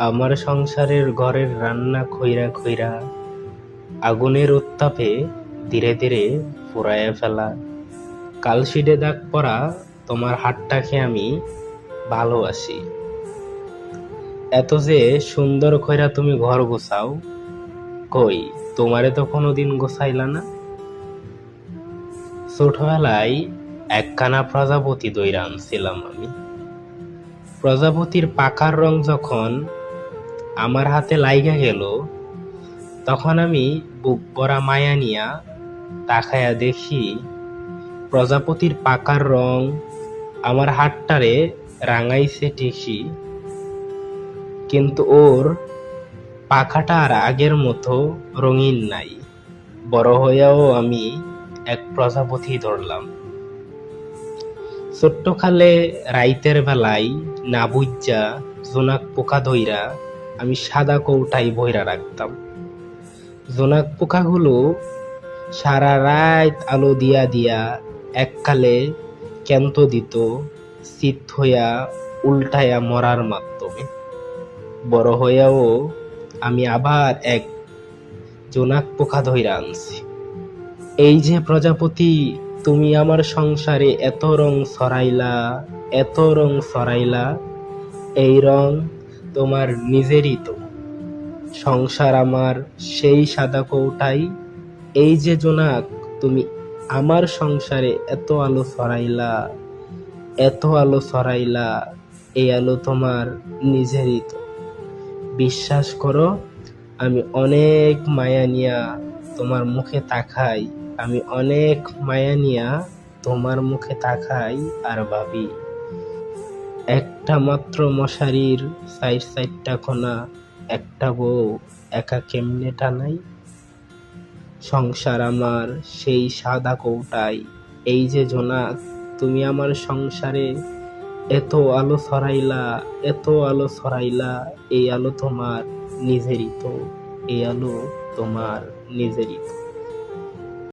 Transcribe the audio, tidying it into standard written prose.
আমার সংসারের ঘরের রান্না খইরা খইরা আগুনের উত্তাপে ধীরে ধীরে ফুরাইয়া ফেলা কালশিটে দাগ পড়া তোমার হাতটাকে আমি ভালোবাসি। এত যে সুন্দর কইরা তুমি ঘর গোছাও, কই তোমারে তো কোনোদিন গোছাইলা না। ছোটবেলায় একখানা প্রজাপতি দইরা আনছিলাম আমি। প্রজাপতির পাখার রং যখন আমার হাতে লাইগা গেল, তখন আমি বুক ভরা মায়া নিয়া তাকায়া দেখি প্রজাপতির পাখার রং আমার হাতটারে রাঙাইছে ঠিকই, কিন্তু ওর পাখাটা আর আগের মতো রঙিন নাই। বড় হইয়াও আমি এক প্রজাপতি ধরলাম। ছোট্ট খালে রাইতের বেলায় না বুইজ্জা জোনাক পোকা ধইরা আমি সাদা কৌটায় ভইরা রাখতাম। জোনাক পোকাগুলো সারা রাত আলো দিয়া দিয়া এককালে ক্যান্ত দিত চিত হইয়া উল্টায়া মরার মাধ্যমে। বড় হইয়াও আমি আবার এক জোনাক পোকা ধইরা আনছি। এই যে প্রজাপতি, তুমি আমার সংসারে এত রং ছড়াইলা, এত রং ছড়াইলা, এই রং তোমার নিজেরই তো। সংসার আমার সেই সাদা কৌটাই। এই যে জোনাক, তুমি আমার সংসারে এত আলো ছড়াইলা, এত আলো ছড়াইলা, এই আলো তোমার নিজেরই তো। বিশ্বাস করো, আমি অনেক মায়া নিয়া তোমার মুখে তাকাই, আমি অনেক মায়া নিয়া তোমার মুখে তাকাই আর ভাবি, একটা মাত্র মশারির চারটা কোনা একটা বউ একা কেমনে টানাই। সংসার আমার সেই সাদা কৌটাই। এই যে জোনাক, তুমি আমার সংসারে এত আলো ছড়াইলা, এত আলো ছড়াইলা, এই আলো তোমার নিজেরই তো, এই আলো তোমার নিজেরই তো।